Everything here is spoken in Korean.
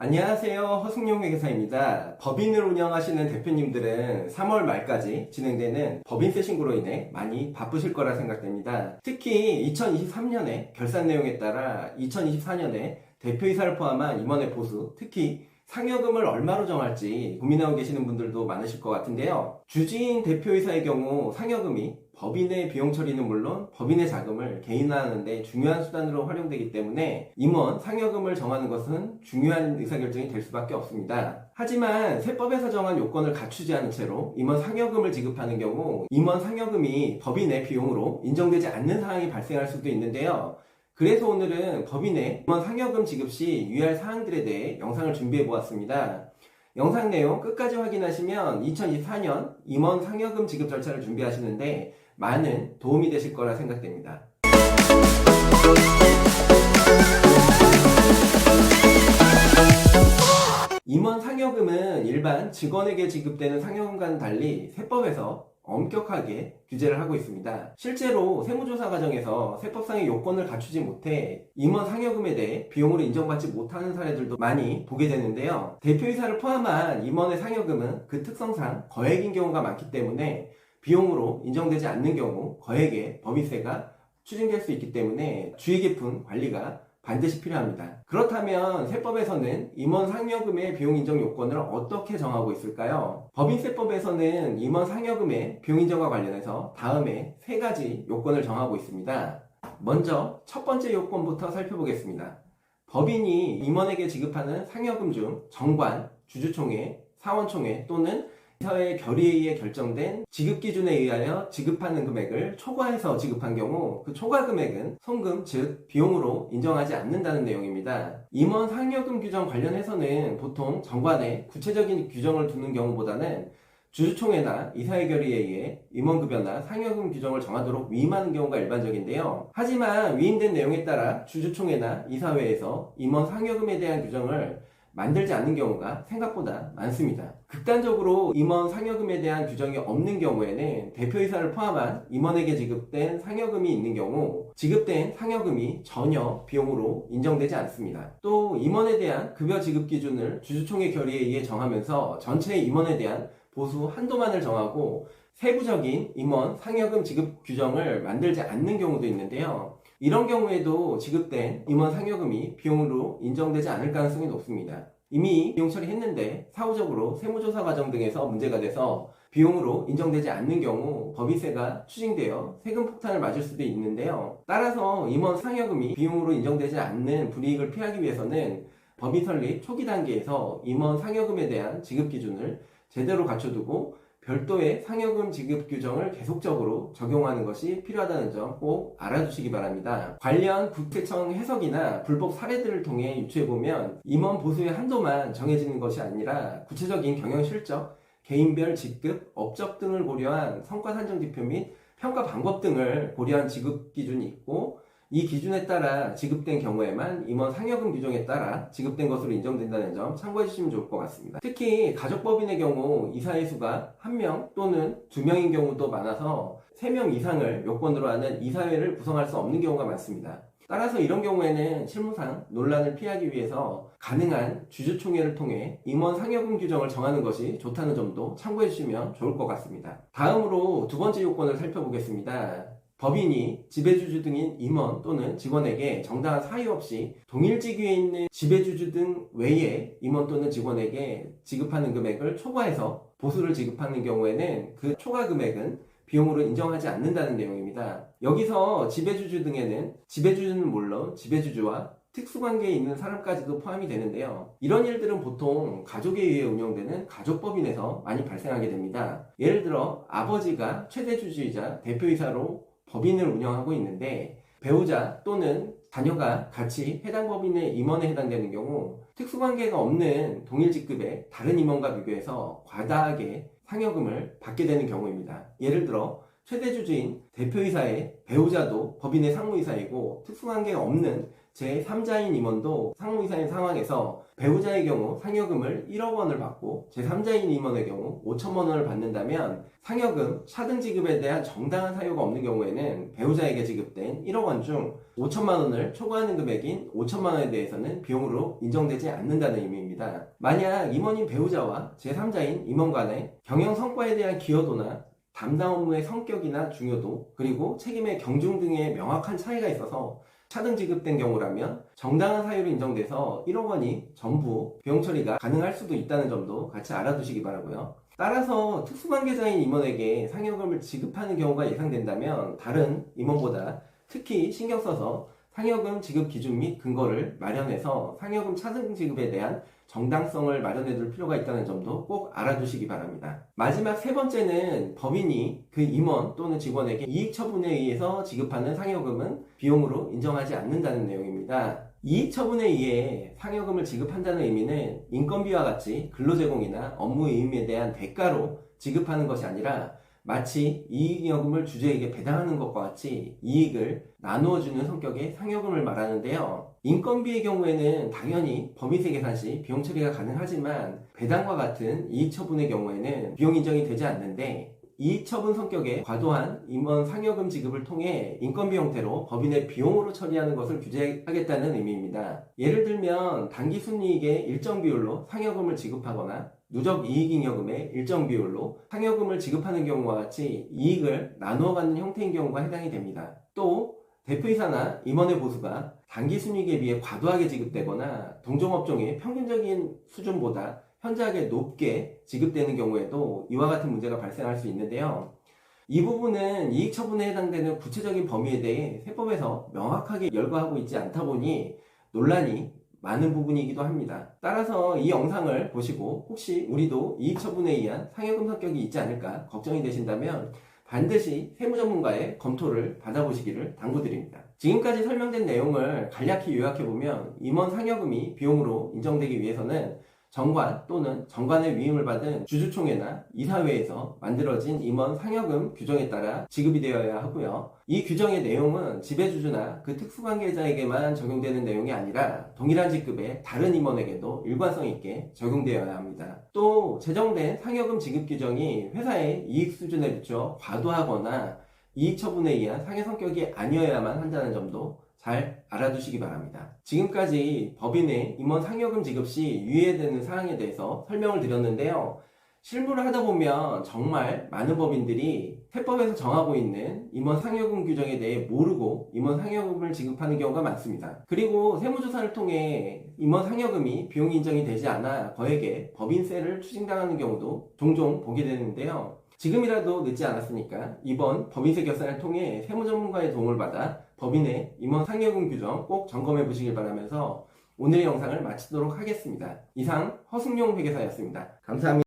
안녕하세요. 허승용 회계사입니다. 법인을 운영하시는 대표님들은 3월 말까지 진행되는 법인세 신고로 인해 많이 바쁘실 거라 생각됩니다. 특히 2023년에 결산 내용에 따라 2024년에 대표이사를 포함한 임원의 보수, 특히 상여금을 얼마로 정할지 고민하고 계시는 분들도 많으실 것 같은데요. 주지인 대표이사의 경우 상여금이 법인의 비용 처리는 물론 법인의 자금을 개인화하는 데 중요한 수단으로 활용되기 때문에 임원 상여금을 정하는 것은 중요한 의사결정이 될 수밖에 없습니다. 하지만 세법에서 정한 요건을 갖추지 않은 채로 임원 상여금을 지급하는 경우 임원 상여금이 법인의 비용으로 인정되지 않는 상황이 발생할 수도 있는데요. 그래서 오늘은 법인의 임원 상여금 지급 시 유의할 사항들에 대해 영상을 준비해 보았습니다. 영상 내용 끝까지 확인하시면 2024년 임원 상여금 지급 절차를 준비하시는데 많은 도움이 되실 거라 생각됩니다. 임원 상여금은 일반 직원에게 지급되는 상여금과는 달리 세법에서 엄격하게 규제를 하고 있습니다. 실제로 세무조사 과정에서 세법상의 요건을 갖추지 못해 임원 상여금에 대해 비용으로 인정받지 못하는 사례들도 많이 보게 되는데요. 대표이사를 포함한 임원의 상여금은 그 특성상 거액인 경우가 많기 때문에 비용으로 인정되지 않는 경우 거액의 법인세가 추징될 수 있기 때문에 주의 깊은 관리가 반드시 필요합니다. 그렇다면 세법에서는 임원 상여금의 비용 인정 요건을 어떻게 정하고 있을까요? 법인세법에서는 임원 상여금의 비용 인정과 관련해서 다음에 3가지 요건을 정하고 있습니다. 먼저 첫 번째 요건부터 살펴보겠습니다. 법인이 임원에게 지급하는 상여금 중 정관, 주주총회, 사원총회 또는 이사회 결의에 결정된 지급 기준에 의하여 지급하는 금액을 초과해서 지급한 경우 그 초과 금액은 송금 즉 비용으로 인정하지 않는다는 내용입니다. 임원 상여금 규정 관련해서는 보통 정관에 구체적인 규정을 두는 경우보다는 주주총회나 이사회 결의에 의해 임원급여나 상여금 규정을 정하도록 위임하는 경우가 일반적인데요. 하지만 위임된 내용에 따라 주주총회나 이사회에서 임원 상여금에 대한 규정을 만들지 않는 경우가 생각보다 많습니다. 극단적으로 임원 상여금에 대한 규정이 없는 경우에는 대표이사를 포함한 임원에게 지급된 상여금이 있는 경우 지급된 상여금이 전혀 비용으로 인정되지 않습니다. 또 임원에 대한 급여 지급 기준을 주주총회 결의에 의해 정하면서 전체 임원에 대한 보수 한도만을 정하고 세부적인 임원 상여금 지급 규정을 만들지 않는 경우도 있는데요. 이런 경우에도 지급된 임원 상여금이 비용으로 인정되지 않을 가능성이 높습니다. 이미 비용 처리했는데 사후적으로 세무조사 과정 등에서 문제가 돼서 비용으로 인정되지 않는 경우 법인세가 추징되어 세금 폭탄을 맞을 수도 있는데요. 따라서 임원 상여금이 비용으로 인정되지 않는 불이익을 피하기 위해서는 법인 설립 초기 단계에서 임원 상여금에 대한 지급 기준을 제대로 갖춰두고 별도의 상여금 지급 규정을 계속적으로 적용하는 것이 필요하다는 점 꼭 알아두시기 바랍니다. 관련 국세청 해석이나 불법 사례들을 통해 유추해보면 임원 보수의 한도만 정해지는 것이 아니라 구체적인 경영 실적, 개인별 직급, 업적 등을 고려한 성과 산정 지표 및 평가 방법 등을 고려한 지급 기준이 있고 이 기준에 따라 지급된 경우에만 임원 상여금 규정에 따라 지급된 것으로 인정된다는 점 참고해 주시면 좋을 것 같습니다. 특히 가족법인의 경우 이사의 수가 1명 또는 2명인 경우도 많아서 3명 이상을 요건으로 하는 이사회를 구성할 수 없는 경우가 많습니다. 따라서 이런 경우에는 실무상 논란을 피하기 위해서 가능한 주주총회를 통해 임원 상여금 규정을 정하는 것이 좋다는 점도 참고해 주시면 좋을 것 같습니다. 다음으로 두 번째 요건을 살펴보겠습니다. 법인이 지배주주 등인 임원 또는 직원에게 정당한 사유 없이 동일 직위에 있는 지배주주 등 외에 임원 또는 직원에게 지급하는 금액을 초과해서 보수를 지급하는 경우에는 그 초과 금액은 비용으로 인정하지 않는다는 내용입니다. 여기서 지배주주 등에는 지배주주는 물론 지배주주와 특수관계에 있는 사람까지도 포함이 되는데요. 이런 일들은 보통 가족에 의해 운영되는 가족법인에서 많이 발생하게 됩니다. 예를 들어 아버지가 최대 주주이자 대표이사로 법인을 운영하고 있는데 배우자 또는 자녀가 같이 해당 법인의 임원에 해당되는 경우 특수관계가 없는 동일 직급의 다른 임원과 비교해서 과다하게 상여금을 받게 되는 경우입니다. 예를 들어 최대 주주인 대표이사의 배우자도 법인의 상무이사이고 특수관계가 없는 제3자인 임원도 상무이사인 상황에서 배우자의 경우 상여금을 1억 원을 받고 제3자인 임원의 경우 5천만 원을 받는다면 상여금, 차등 지급에 대한 정당한 사유가 없는 경우에는 배우자에게 지급된 1억 원 중 5천만 원을 초과하는 금액인 5천만 원에 대해서는 비용으로 인정되지 않는다는 의미입니다. 내용입니다. 만약 임원인 배우자와 제3자인 임원 간의 경영 성과에 대한 기여도나 담당 업무의 성격이나 중요도, 그리고 책임의 경중 등의 명확한 차이가 있어서 차등 지급된 경우라면 정당한 사유로 인정돼서 1억 원이 전부 비용 처리가 가능할 수도 있다는 점도 같이 알아두시기 바라고요. 따라서 특수관계자인 임원에게 상여금을 지급하는 경우가 예상된다면 다른 임원보다 특히 신경 써서 상여금 지급 기준 및 근거를 마련해서 상여금 차등 지급에 대한 정당성을 마련해 둘 필요가 있다는 점도 꼭 알아두시기 바랍니다. 마지막 세 번째는 법인이 그 임원 또는 직원에게 이익 처분에 의해서 지급하는 상여금은 비용으로 인정하지 않는다는 내용입니다. 이익 처분에 의해 상여금을 지급한다는 의미는 인건비와 같이 근로제공이나 업무 의무에 대한 대가로 지급하는 것이 아니라 마치 이익여금을 주주에게 배당하는 것과 같이 이익을 나누어주는 성격의 상여금을 말하는데요. 인건비의 경우에는 당연히 법인세 계산 시 비용 처리가 가능하지만 배당과 같은 이익 처분의 경우에는 비용 인정이 되지 않는데, 이익 처분 성격의 과도한 임원 상여금 지급을 통해 인건비 형태로 법인의 비용으로 처리하는 것을 규제하겠다는 의미입니다. 예를 들면 단기 순이익의 일정 비율로 상여금을 지급하거나 누적 이익잉여금의 일정 비율로 상여금을 지급하는 경우와 같이 이익을 나누어 갖는 형태인 경우가 해당이 됩니다. 또 대표이사나 임원의 보수가 단기 순이익에 비해 과도하게 지급되거나 동종업종의 평균적인 수준보다 현저하게 높게 지급되는 경우에도 이와 같은 문제가 발생할 수 있는데요. 이 부분은 이익 처분에 해당되는 구체적인 범위에 대해 세법에서 명확하게 열거하고 있지 않다 보니 논란이 많은 부분이기도 합니다. 따라서 이 영상을 보시고 혹시 우리도 이익 처분에 의한 상여금 성격이 있지 않을까 걱정이 되신다면 반드시 세무전문가의 검토를 받아보시기를 당부드립니다. 지금까지 설명된 내용을 간략히 요약해보면 임원 상여금이 비용으로 인정되기 위해서는 정관 또는 정관의 위임을 받은 주주총회나 이사회에서 만들어진 임원 상여금 규정에 따라 지급이 되어야 하고요. 이 규정의 내용은 지배주주나 그 특수관계자에게만 적용되는 내용이 아니라 동일한 직급의 다른 임원에게도 일관성 있게 적용되어야 합니다. 또 제정된 상여금 지급 규정이 회사의 이익 수준에 비춰 과도하거나 이익 처분에 의한 상여 성격이 아니어야만 한다는 점도 잘 알아두시기 바랍니다. 지금까지 법인의 임원 상여금 지급 시 유의해야 사항에 대해서 설명을 드렸는데요. 실무를 하다 보면 정말 많은 법인들이 세법에서 정하고 있는 임원 상여금 규정에 대해 모르고 임원 상여금을 지급하는 경우가 많습니다. 그리고 세무조사를 통해 임원 상여금이 비용 인정이 되지 않아 거액의 법인세를 추징당하는 경우도 종종 보게 되는데요. 지금이라도 늦지 않았으니까 이번 법인세 결산을 통해 세무전문가의 도움을 받아 법인의 임원 상여금 규정 꼭 점검해 보시길 바라면서 오늘의 영상을 마치도록 하겠습니다. 이상 허승용 회계사였습니다. 감사합니다.